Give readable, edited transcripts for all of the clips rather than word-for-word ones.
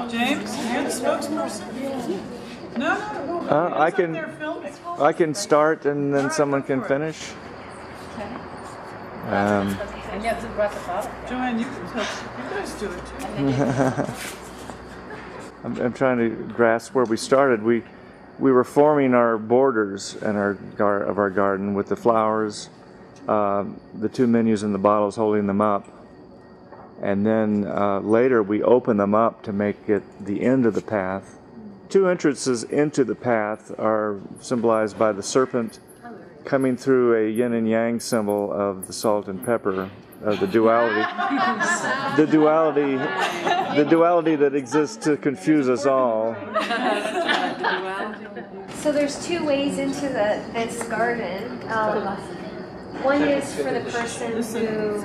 James, you're the spokesperson? No. I can start and then someone can finish. Joanne, you can tell. You guys do it too. I'm trying to grasp where we started. We were forming our borders and of our garden with the flowers, the two menus in the bottles holding them up, and then later we open them up to make it the end of the path. Two entrances into the path are symbolized by the serpent coming through a yin and yang symbol of the salt and pepper, the duality, the duality that exists to confuse us all. So there's two ways into this garden. One is for the person who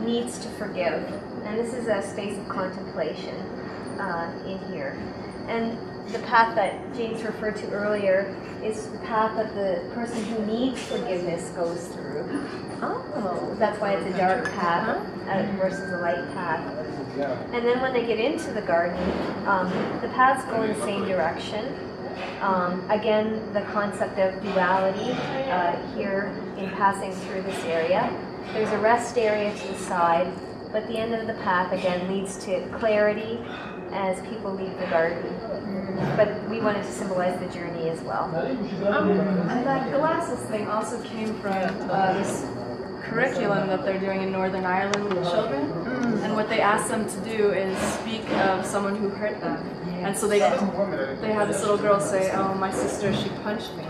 needs to forgive, and this is a space of contemplation in here. And the path that James referred to earlier is the path that the person who needs forgiveness goes through. Oh, that's why it's a dark path versus a light path. And then when they get into the garden, the paths go in the same direction. Again, the concept of duality here in passing through this area. There's a rest area to the side, but the end of the path again leads to clarity as people leave the garden. But we wanted to symbolize the journey as well. And that glasses thing also came from this curriculum that they're doing in Northern Ireland with children. And what they asked them to do is speak of someone who hurt them. And so they had this little girl say, "Oh, my sister, she punched me,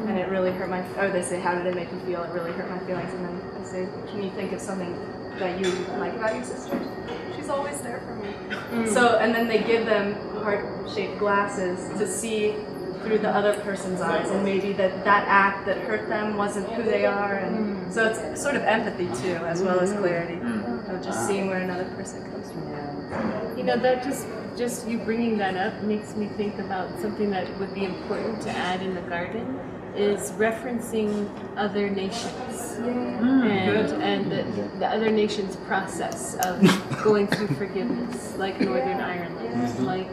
and it really hurt my." Or they say, "How did it make you feel?" "It really hurt my feelings." And then they say, "Can you think of something that you like about your sister?" "She's always there for me." So, and then they give them heart-shaped glasses to see through the other person's eyes, and maybe that act that hurt them wasn't who they are. And so it's sort of empathy too, as well as clarity of just seeing where another person comes from. You know, that just you bringing that up makes me think about something that would be important to add in the garden is referencing other nations and the other nations' process of going through forgiveness, like Northern Ireland, like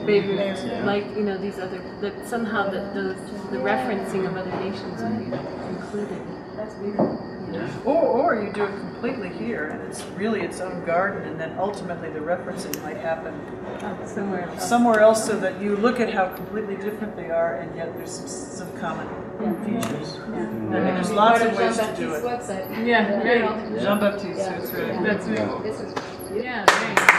Beirut, like these other somehow the referencing of other nations would be included. That's weird. Or you do it completely here, and it's really its own garden, and then ultimately the referencing might happen somewhere else, so that you look at how completely different they are, and yet there's some common features. I mean, there's lots of ways to do it. Website. Yeah, right. Jean-Baptiste, that's right. That's right. Yeah, right.